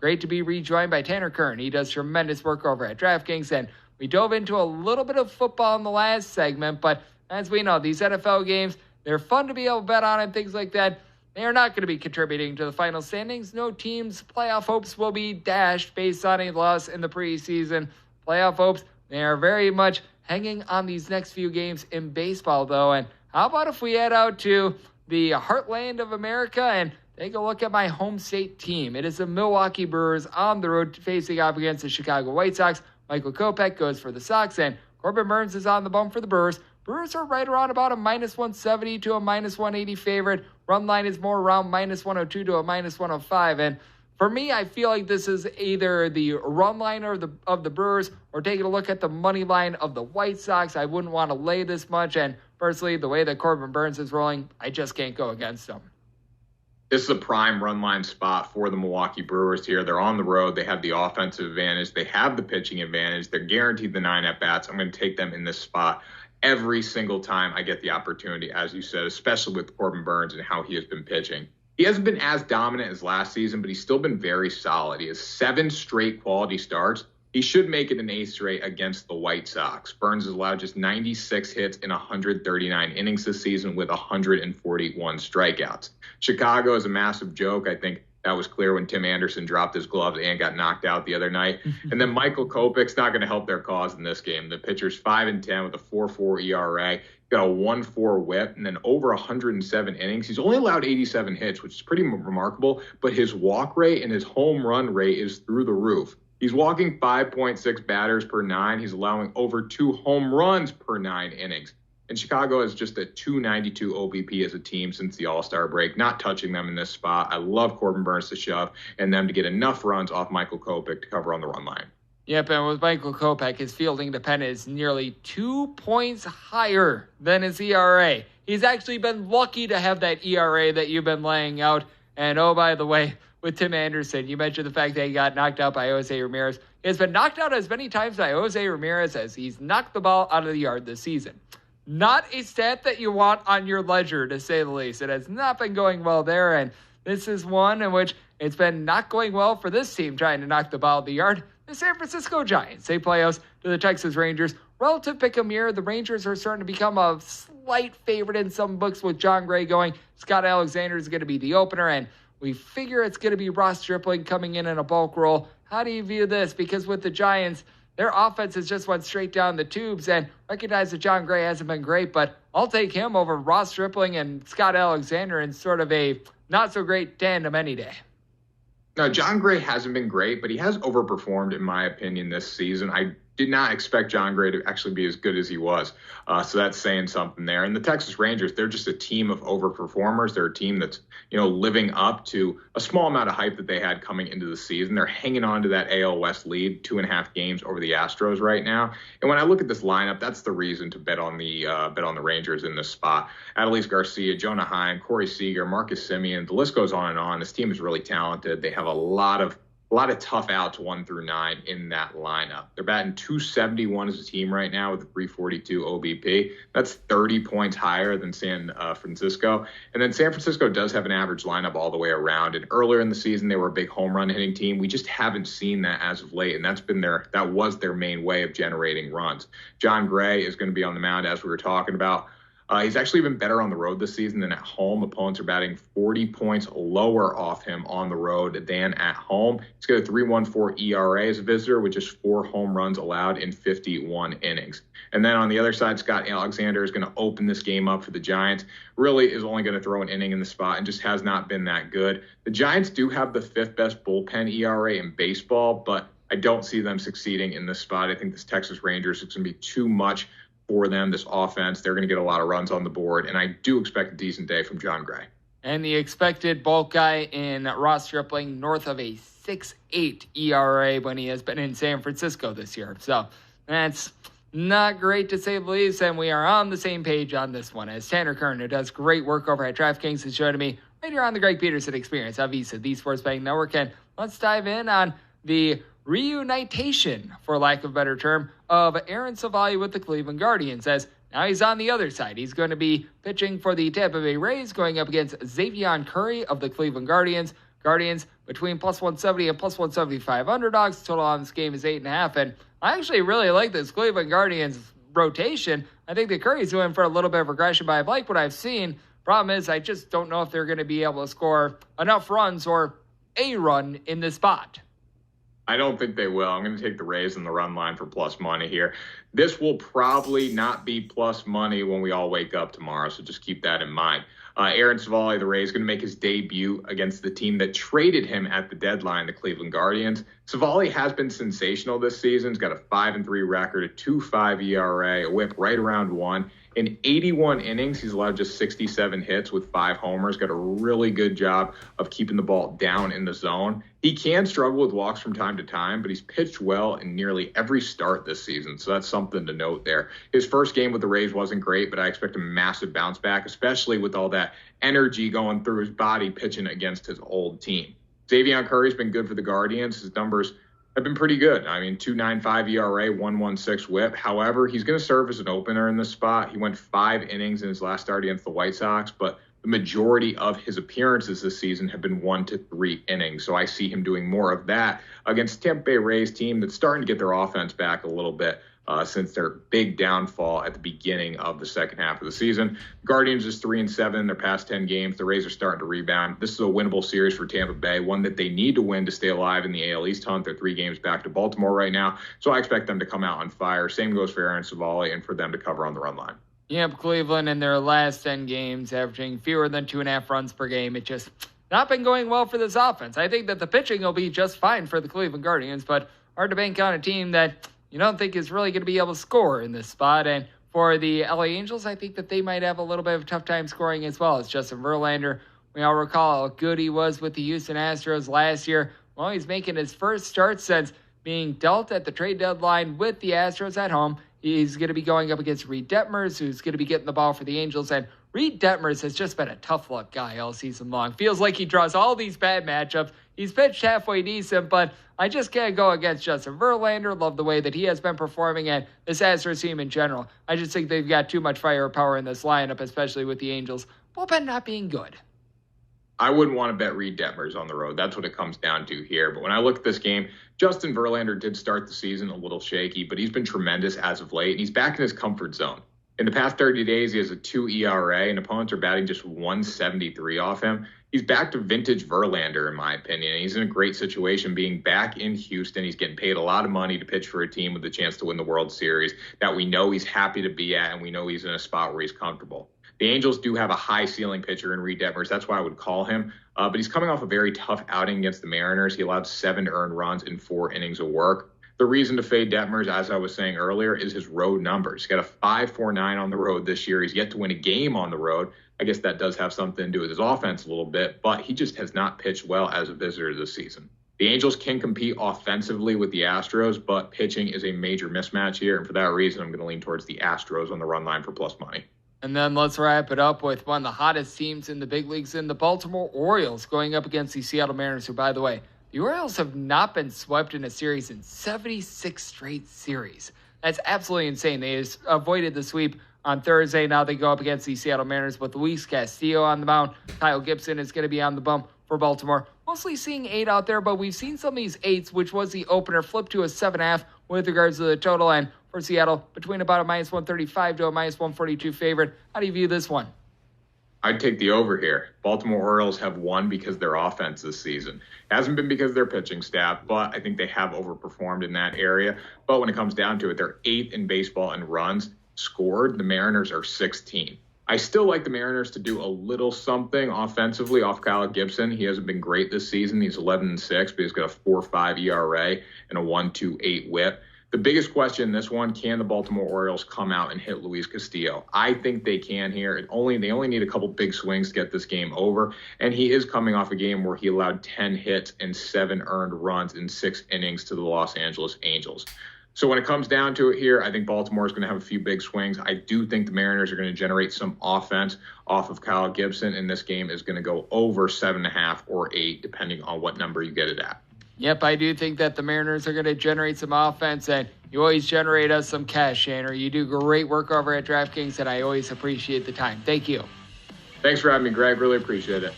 great to be rejoined by Tanner Kern. He does tremendous work over at DraftKings, and we dove into a little bit of football in the last segment, but as we know, these NFL games, they're fun to be able to bet on and things like that. They are not going to be contributing to the final standings. No team's playoff hopes will be dashed based on a loss in the preseason. Playoff hopes, they are very much hanging on these next few games in baseball, though. And how about if we head out to the heartland of America and take a look at my home state team? It is the Milwaukee Brewers on the road facing off against the Chicago White Sox. Michael Kopech goes for the Sox, and Corbin Burnes is on the bump for the Brewers. Brewers are right around about a -170 to a -180 favorite. Run line is more around -102 to a -105. And for me, I feel like this is either the run line of the Brewers or taking a look at the money line of the White Sox. I wouldn't want to lay this much. And personally, the way that Corbin Burnes is rolling, I just can't go against him. This is a prime run line spot for the Milwaukee Brewers here. They're on the road. They have the offensive advantage. They have the pitching advantage. They're guaranteed the 9 at-bats. I'm going to take them in this spot every single time I get the opportunity, as you said, especially with Corbin Burnes and how he has been pitching. He hasn't been as dominant as last season, but he's still been very solid. He has 7 straight quality starts. He should make it an 8th straight against the White Sox. Burnes has allowed just 96 hits in 139 innings this season with 141 strikeouts. Chicago is a massive joke. I think that was clear when Tim Anderson dropped his gloves and got knocked out the other night. And then Michael Kopech's not going to help their cause in this game. The pitcher's 5-10 with a 4.4 ERA, got a 1.4 WHIP, and then over 107 innings. He's only allowed 87 hits, which is pretty remarkable, but his walk rate and his home run rate is through the roof. He's walking 5.6 batters per 9. He's allowing over 2 home runs per 9 innings. And Chicago is just a 292 OBP as a team since the All-Star break, not touching them in this spot. I love Corbin Burnes to shove and them to get enough runs off Michael Kopech to cover on the run line. Yep, and with Michael Kopech, his fielding dependence is nearly 2 points higher than his ERA. He's actually been lucky to have that ERA that you've been laying out. And oh, by the way, with Tim Anderson, you mentioned the fact that he got knocked out by Jose Ramirez. He has been knocked out as many times by Jose Ramirez as he's knocked the ball out of the yard this season. Not a stat that you want on your ledger, to say the least. It has not been going well there, and this is one in which it's been not going well for this team trying to knock the ball out of the yard. The San Francisco Giants, they play host to the Texas Rangers. Relative pick-em here, the Rangers are starting to become a slight favorite in some books with John Gray going. Scott Alexander is going to be the opener, and we figure it's going to be Ross Stripling coming in a bulk role. How do you view this? Because with the Giants, their offense has just went straight down the tubes, and recognize that John Gray hasn't been great, but I'll take him over Ross Stripling and Scott Alexander in sort of a not-so-great tandem any day. No, John Gray hasn't been great, but he has overperformed, in my opinion, this season. I did not expect John Gray to actually be as good as he was. So that's saying something there. And the Texas Rangers, they're just a team of overperformers. They're a team that's, living up to a small amount of hype that they had coming into the season. They're hanging on to that AL West lead, 2.5 games over the Astros right now. And when I look at this lineup, that's the reason to bet on the Rangers in this spot. Adolis Garcia, Jonah Heim, Corey Seager, Marcus Semien, the list goes on and on. This team is really talented. They have a lot of tough outs 1 through 9 in that lineup. They're batting .271 as a team right now with a 342 OBP. That's 30 points higher than San Francisco. And then San Francisco does have an average lineup all the way around. And earlier in the season, they were a big home run hitting team. We just haven't seen that as of late. And that was their main way of generating runs. John Gray is going to be on the mound, as we were talking about. He's actually been better on the road this season than at home. Opponents are batting 40 points lower off him on the road than at home. He's got a 3.14 ERA as a visitor with just 4 home runs allowed in 51 innings. And then on the other side, Scott Alexander is going to open this game up for the Giants. Really is only going to throw an inning in the spot and just has not been that good. The Giants do have the 5th best bullpen ERA in baseball, but I don't see them succeeding in this spot. I think this Texas Rangers is going to be too much for them, this offense. They're going to get a lot of runs on the board, and I do expect a decent day from John Gray. And the expected bulk guy in Ross Stripling, north of a 6.8 ERA when he has been in San Francisco this year. So that's not great to say the least, and we are on the same page on this one. As Tanner Kern, who does great work over at DraftKings, is joining me right here on the Greg Peterson Experience on VSiN, the Sports Betting Network. And let's dive in on the reunitation, for lack of a better term, of Aaron Savali with the Cleveland Guardians, as now he's on the other side. He's going to be pitching for the Tampa Bay Rays, going up against Xavier Curry of the Cleveland Guardians. Guardians between plus 170 and plus 175 underdogs. Total on this game is 8.5. And I actually really like this Cleveland Guardians rotation. I think the Curry's doing for a little bit of regression, but I like what I've seen. Problem is, I just don't know if they're going to be able to score enough runs or a run in this spot. I don't think they will. I'm going to take the Rays on the run line for plus money here. This will probably not be plus money when we all wake up tomorrow, so just keep that in mind. Aaron Savali, the Rays, going to make his debut against the team that traded him at the deadline, the Cleveland Guardians. Savali has been sensational this season. He's got a 5-3 record, a 2.5 ERA, a whip right around 1. In 81 innings, he's allowed just 67 hits with 5 homers. Got a really good job of keeping the ball down in the zone. He can struggle with walks from time to time, but he's pitched well in nearly every start this season, so that's something to note there. His first game with the Rays wasn't great, but I expect a massive bounce back, especially with all that energy going through his body pitching against his old team. Xavier Curry's been good for the Guardians. His numbers have been pretty good. I mean, 2.95 ERA, 1.16 whip. However, he's going to serve as an opener in this spot. He went 5 innings in his last start against the White Sox, but the majority of his appearances this season have been 1 to 3 innings. So I see him doing more of that against Tampa Bay Rays team that's starting to get their offense back a little bit since their big downfall at the beginning of the second half of the season. Guardians is 3-7 in their past 10 games. The Rays are starting to rebound. This is a winnable series for Tampa Bay, one that they need to win to stay alive in the AL East hunt. They're 3 games back to Baltimore right now, so I expect them to come out on fire. Same goes for Aaron Savali and for them to cover on the run line. Yep, Cleveland in their last 10 games averaging fewer than 2.5 runs per game. It just not been going well for this offense. I think that the pitching will be just fine for the Cleveland Guardians, but hard to bank on a team that you don't think is really going to be able to score in this spot. And for the LA Angels, I think that they might have a little bit of a tough time scoring as well. It's Justin Verlander. We all recall how good he was with the Houston Astros last year. Well, he's making his first start since being dealt at the trade deadline with the Astros at home. He's going to be going up against Reed Detmers, who's going to be getting the ball for the Angels. And Reed Detmers has just been a tough luck guy all season long. Feels like he draws all these bad matchups. He's pitched halfway decent, but I just can't go against Justin Verlander. Love the way that he has been performing, and this Astros team in general. I just think they've got too much firepower in this lineup, especially with the Angels' bullpen not being good. I wouldn't want to bet Reed Detmers on the road. That's what it comes down to here. But when I look at this game, Justin Verlander did start the season a little shaky, but he's been tremendous as of late, and he's back in his comfort zone. In the past 30 days, he has a 2 ERA, and opponents are batting just 173 off him. He's back to vintage Verlander, in my opinion. He's in a great situation being back in Houston. He's getting paid a lot of money to pitch for a team with a chance to win the World Series that we know he's happy to be at, and we know he's in a spot where he's comfortable. The Angels do have a high ceiling pitcher in Reed Detmers. That's why I would call him. But he's coming off a very tough outing against the Mariners. He allowed 7 earned runs in 4 innings of work. The reason to fade Detmers, as I was saying earlier, is his road numbers. He's got a 5.49 on the road this year. He's yet to win a game on the road. I guess that does have something to do with his offense a little bit, but he just has not pitched well as a visitor this season. The Angels can compete offensively with the Astros, but pitching is a major mismatch here, and for that reason, I'm going to lean towards the Astros on the run line for plus money. And then let's wrap it up with one of the hottest teams in the big leagues in the Baltimore Orioles going up against the Seattle Mariners, who, by the way, the Orioles have not been swept in a series in 76 straight series. That's absolutely insane. They just avoided the sweep on Thursday. Now they go up against the Seattle Mariners with Luis Castillo on the mound. Kyle Gibson is going to be on the bump for Baltimore. Mostly seeing 8 out there, but we've seen some of these 8s, which was the opener, flip to a 7.5 with regards to the total. And for Seattle, between about a minus 135 to a minus 142 favorite. How do you view this one? I'd take the over here. Baltimore Orioles have won because of their offense this season. It hasn't been because of their pitching staff, but I think they have overperformed in that area. But when it comes down to it, they're 8th in baseball in runs scored. The Mariners are 16th. I still like the Mariners to do a little something offensively off Kyle Gibson. He hasn't been great this season. He's 11-6, but he's got a 4.5 ERA and a 1.28 whip. The biggest question in this one, can the Baltimore Orioles come out and hit Luis Castillo? I think they can here. They only need a couple big swings to get this game over, and he is coming off a game where he allowed 10 hits and 7 earned runs in 6 innings to the Los Angeles Angels. So when it comes down to it here, I think Baltimore is going to have a few big swings. I do think the Mariners are going to generate some offense off of Kyle Gibson, and this game is going to go over 7.5 or 8, depending on what number you get it at. Yep, I do think that the Mariners are going to generate some offense, and you always generate us some cash, Shanner. You do great work over at DraftKings, and I always appreciate the time. Thank you. Thanks for having me, Greg. Really appreciate it.